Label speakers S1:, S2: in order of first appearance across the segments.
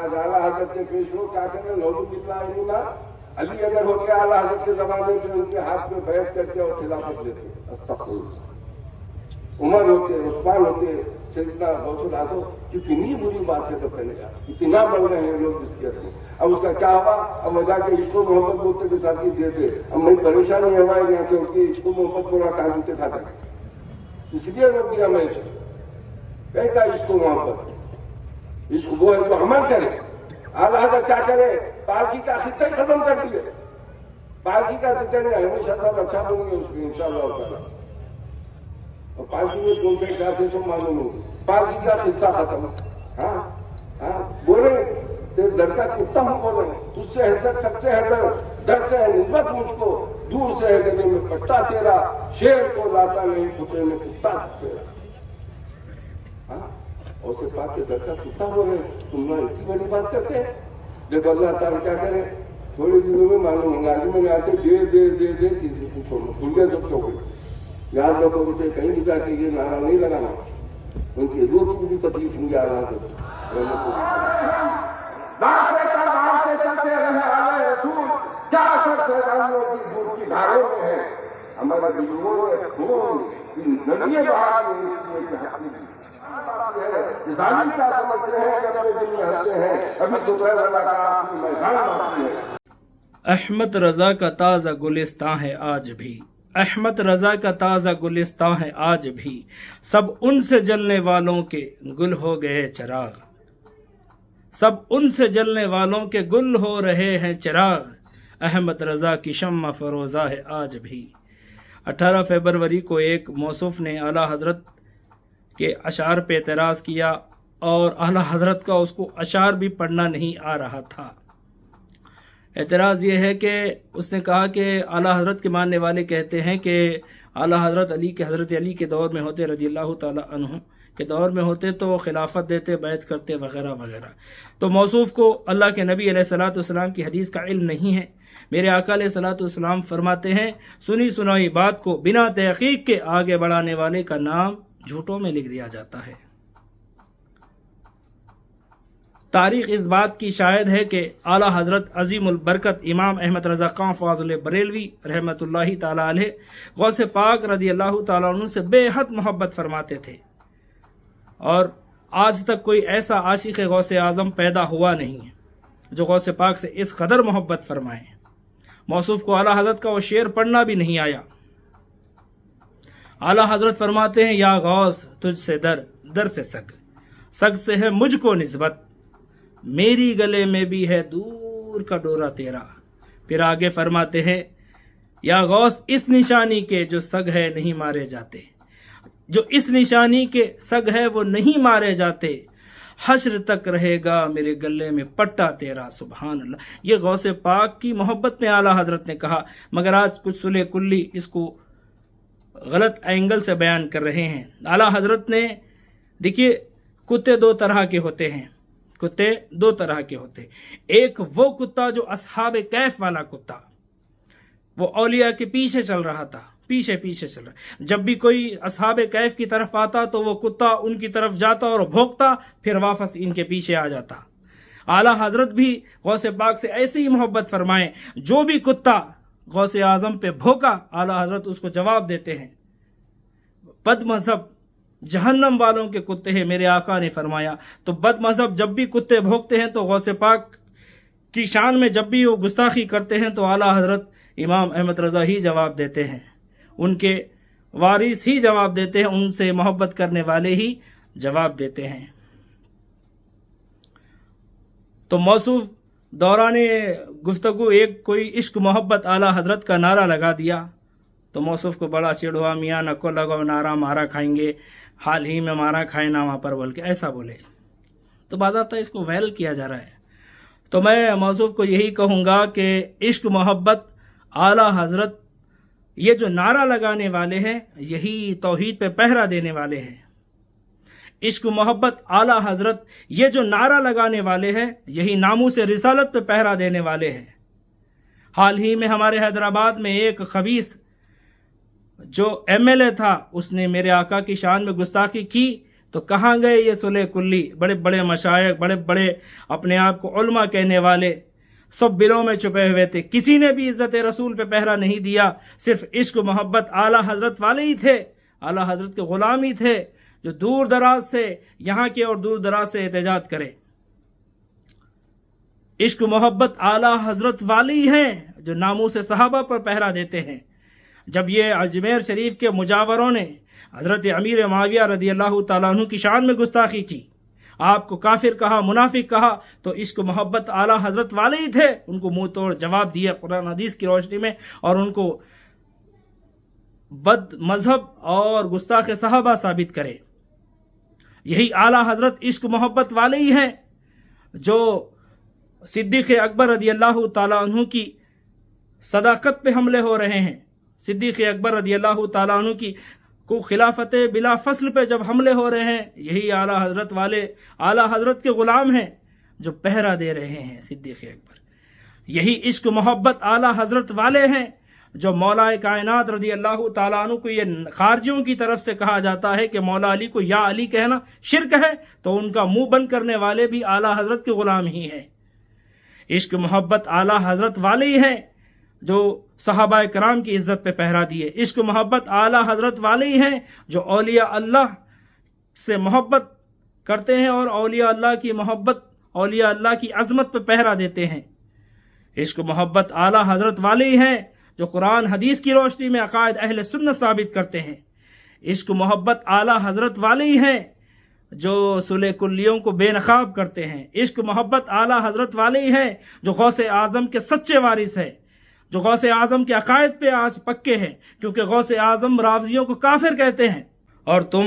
S1: آج اعلیٰ حضرت کے پیش ہو کیا کریں نوزوباللہ علی اگر ہوتے اعلیٰ حضرت کے زمانے میں ان کے ہاتھ میں بیعت کرتے اور خلافت لیتے استغفر عمر ہوتے عثمان ہوتے سیدنا غوث الاعظم کتنی بری بات ہے بتانے کا اتنا بڑھ رہے ہیں لوگ جس کے اندر اب اس کا کیا ہوا اب وجہ کے عشق و محبت بولتے کے ساتھ ہی دیتے اب میں پریشان نہیں ہوا یہاں سے ان کی عشق و محبت بولا کہاں جوتے کھاتا اس لیے روک دیا میں اسے کہتا عشق و محبت عشق وہ ہے جو عمل کرے اعلیٰ حضرت کیا کرے پالکی کا خطہ ہی ختم کر دیے پالکی کا خطہ نہیں ہمیشہ سب اچھا بولیں گے اس میں انشاءاللہ تعالیٰ اور پالکی میں کون سے کیا تھے سب معلوم ہو پالکی کا خطہ ختم ہاں بولے در کا کتا ہوں بولے تجھ سے حسد سب سے ہے در سے ہے نسبت مجھ کو دور سے ہے گلے میں پٹا تیرا شیر کو لاتا نہیں کتے میں کتا تیرا اور سے پاک کے در کا کتا بولے تم نے اتنی بڑی بات کرتے ہیں دیکھو اللہ تعالیٰ کیا کرے تھوڑے دنوں میں معلوم ہوگا آج میں آتے دے کسی پوچھو کھل گئے سب چوکے یار لوگوں کو کہیں نہیں جا کے یہ نعرہ نہیں لگانا ان کی روح کی بھی تکلیف نہیں آ رہا ہمارے بزرگوں نے خون ندیے بہا ظالم کیا سمجھتے ہیں کہ اپنے دل میں ہنستے ہیں ابھی دوپہر والا کا میدان باقی ہے.
S2: احمد رضا کا تازہ گلستان ہے آج بھی احمد رضا کا تازہ گلستان ہے آج بھی سب ان سے جلنے والوں کے گل ہو گئے چراغ سب ان سے جلنے والوں کے گل ہو رہے ہیں چراغ احمد رضا کی شمع فروزہ ہے آج بھی. 18 فروری کو ایک موصوف نے اعلیٰ حضرت کے اشعار پہ اعتراض کیا اور اعلیٰ حضرت کا اس کو اشعار بھی پڑھنا نہیں آ رہا تھا. اعتراض یہ ہے کہ اس نے کہا کہ اعلیٰ حضرت کے ماننے والے کہتے ہیں کہ اعلیٰ حضرت حضرت علی کے دور میں ہوتے رضی اللہ تعالیٰ عنہ کے دور میں ہوتے تو خلافت دیتے بیعت کرتے وغیرہ وغیرہ. تو موصوف کو اللہ کے نبی علیہ الصلوۃ والسلام کی حدیث کا علم نہیں ہے. میرے آقا علیہ الصلوۃ والسلام فرماتے ہیں سنی سنائی بات کو بنا تحقیق کے آگے بڑھانے والے کا نام جھوٹوں میں لکھ دیا جاتا ہے. تاریخ اس بات کی شاہد ہے کہ اعلیٰ حضرت عظیم البرکت امام احمد رضا خان فاضل بریلوی رحمۃ اللہ تعالی علیہ غوث پاک رضی اللہ تعالیٰ عنہ سے بے حد محبت فرماتے تھے اور آج تک کوئی ایسا عاشق غوث اعظم پیدا ہوا نہیں ہے جو غوث پاک سے اس قدر محبت فرمائے. موصوف کو اعلیٰ حضرت کا وہ شعر پڑھنا بھی نہیں آیا. اعلیٰ حضرت فرماتے ہیں یا غوث تجھ سے در سے سگ سے ہے مجھ کو نسبت میری گلے میں بھی ہے دور کا ڈورا تیرا. پھر آگے فرماتے ہیں یا غوث اس نشانی کے جو سگ ہے نہیں مارے جاتے جو اس نشانی کے سگ ہے وہ نہیں مارے جاتے حشر تک رہے گا میرے گلے میں پٹا تیرا. سبحان اللہ. یہ غوث پاک کی محبت میں اعلیٰ حضرت نے کہا مگر آج کچھ سلے کلی اس کو غلط اینگل سے بیان کر رہے ہیں. اعلیٰ حضرت نے دیکھیے کتے دو طرح کے ہوتے ہیں ایک وہ کتا جو اصحاب کہف والا کتا وہ اولیاء کے پیچھے چل رہا تھا پیچھے چل رہا. جب بھی کوئی اصحاب کہف کی طرف آتا تو وہ کتا ان کی طرف جاتا اور بھونکتا پھر واپس ان کے پیچھے آ جاتا. اعلیٰ حضرت بھی غوث پاک سے ایسی ہی محبت فرمائیں جو بھی کتا غوث اعظم پہ بھوکا اعلیٰ حضرت اس کو جواب دیتے ہیں. بد مذہب جہنم والوں کے کتے ہیں میرے آقا نے فرمایا. تو بد مذہب جب بھی کتے بھونکتے ہیں تو غوث پاک کی شان میں جب بھی وہ گستاخی کرتے ہیں تو اعلیٰ حضرت امام احمد رضا ہی جواب دیتے ہیں ان کے وارث ہی جواب دیتے ہیں ان سے محبت کرنے والے ہی جواب دیتے ہیں. تو موصوف دوران گفتگو ایک کوئی عشق محبت اعلیٰ حضرت کا نعرہ لگا دیا تو موصوف کو بڑا چڑ ہوا میاں نہ کو لگو نعرہ مارا کھائیں گے حال ہی میں مارا کھائے نہ وہاں پر بول کے ایسا بولے تو باضابطہ اس کو ویل کیا جا رہا ہے. تو میں موصوف کو یہی کہوں گا کہ عشق محبت اعلیٰ حضرت یہ جو نعرہ لگانے والے ہیں یہی توحید پہ پہرا دینے والے ہیں. عشق محبت اعلیٰ حضرت یہ جو نعرہ لگانے والے ہیں یہی ناموس رسالت پہ پہرا دینے والے ہیں. حال ہی میں ہمارے حیدرآباد میں ایک خبیث جو ایم ایل اے تھا اس نے میرے آقا کی شان میں گستاخی کی تو کہاں گئے یہ صلح کلی؟ بڑے بڑے مشائخ، بڑے بڑے اپنے آپ کو علماء کہنے والے سب بلوں میں چھپے ہوئے تھے، کسی نے بھی عزت رسول پہ پہرا نہیں دیا، صرف عشق و محبت اعلیٰ حضرت والے ہی تھے، اعلیٰ حضرت کے غلام ہی تھے جو دور دراز سے، یہاں کے اور دور دراز سے احتجاج کرے۔ عشق و محبت اعلیٰ حضرت والے ہی ہیں جو ناموس صحابہ پر پہرا دیتے ہیں۔ جب یہ اجمیر شریف کے مجاوروں نے حضرت امیر معاویہ رضی اللہ تعالیٰ عنہ کی شان میں گستاخی کی، آپ کو کافر کہا، منافق کہا، تو عشق و محبت اعلیٰ حضرت والے ہی تھے، ان کو منہ توڑ جواب دیا قرآن حدیث کی روشنی میں، اور ان کو بد مذہب اور گستاخ صحابہ ثابت کرے۔ یہی اعلیٰ حضرت عشق و محبت والے ہی ہیں جو صدیق اکبر رضی اللہ تعالیٰ عنہ کی صداقت پہ حملے ہو رہے ہیں۔ صدیق اکبر رضی اللہ تعالیٰ عنہ کی کو خلافت بلا فصل پہ جب حملے ہو رہے ہیں، یہی اعلیٰ حضرت والے اعلیٰ حضرت کے غلام ہیں جو پہرا دے رہے ہیں صدیق اکبر۔ یہی عشق و محبت اعلیٰ حضرت والے ہیں جو مولا کائنات رضی اللہ تعالیٰ عنہ کو، یہ خارجیوں کی طرف سے کہا جاتا ہے کہ مولا علی کو یا علی کہنا شرک ہے، تو ان کا منہ بند کرنے والے بھی اعلیٰ حضرت کے غلام ہی ہیں۔ عشق و محبت اعلیٰ حضرت والے ہی ہیں جو صحابہ کرام کی عزت پہ پہرا دیے۔ عشق و محبت اعلیٰ حضرت والے ہی ہیں جو اولیاء اللہ سے محبت کرتے ہیں اور اولیاء اللہ کی محبت، اولیاء اللہ کی عظمت پہ پہرا دیتے ہیں۔ عشق و محبت اعلیٰ حضرت والے ہی ہیں جو قرآن حدیث کی روشنی میں عقائد اہل سنت ثابت کرتے ہیں۔ عشق و محبت اعلیٰ حضرت والے ہی ہیں جو صلح کلیوں کو بے نقاب کرتے ہیں۔ عشق و محبت اعلیٰ حضرت والے ہی ہیں جو غوث اعظم کے سچے وارث ہیں، جو غوث اعظم کے عقائد پہ آج پکے ہیں، کیونکہ غوث اعظم رافضیوں کو کافر کہتے ہیں، اور تم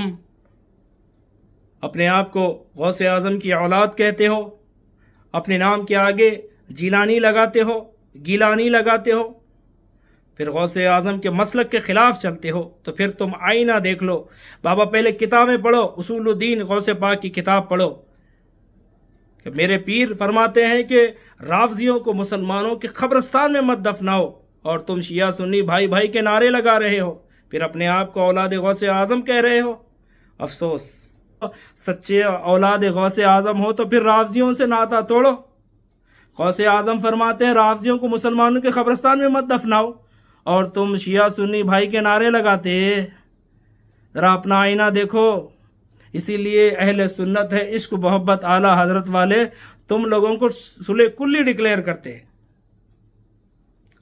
S2: اپنے آپ کو غوث اعظم کی اولاد کہتے ہو، اپنے نام کے آگے جیلانی لگاتے ہو، گیلانی لگاتے ہو، پھر غوث اعظم کے مسلک کے خلاف چلتے ہو، تو پھر تم آئینہ دیکھ لو۔ بابا پہلے کتابیں پڑھو، اصول الدین غوث پاک کی کتاب پڑھو، کہ میرے پیر فرماتے ہیں کہ رافضیوں کو مسلمانوں کے قبرستان میں مت دفناؤ، اور تم شیعہ سنی بھائی بھائی کے نعرے لگا رہے ہو، پھر اپنے آپ کو اولاد غوث اعظم کہہ رہے ہو۔ افسوس، سچے اولاد غوث اعظم ہو تو پھر رافضیوں سے ناطہ توڑو۔ غوث اعظم فرماتے ہیں رافضیوں کو مسلمانوں کے قبرستان میں مت دفناؤ، اور تم شیعہ سنی بھائی کے نعرے لگاتے۔ ذرا اپنا آئینہ دیکھو۔ اسی لیے اہل سنت ہے عشق و محبت اعلیٰ حضرت والے تم لوگوں کو صلح کلی ڈکلیئر کرتے ہیں۔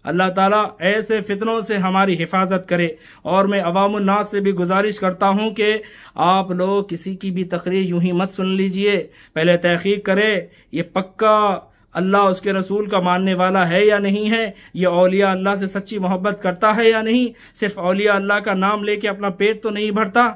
S2: اللہ تعالیٰ ایسے فتنوں سے ہماری حفاظت کرے، اور میں عوام الناس سے بھی گزارش کرتا ہوں کہ آپ لوگ کسی کی بھی تقریر یوں ہی مت سن لیجئے، پہلے تحقیق کرے یہ پکا اللہ اس کے رسول کا ماننے والا ہے یا نہیں ہے، یہ اولیاء اللہ سے سچی محبت کرتا ہے یا نہیں، صرف اولیاء اللہ کا نام لے کے اپنا پیٹ تو نہیں بھرتا۔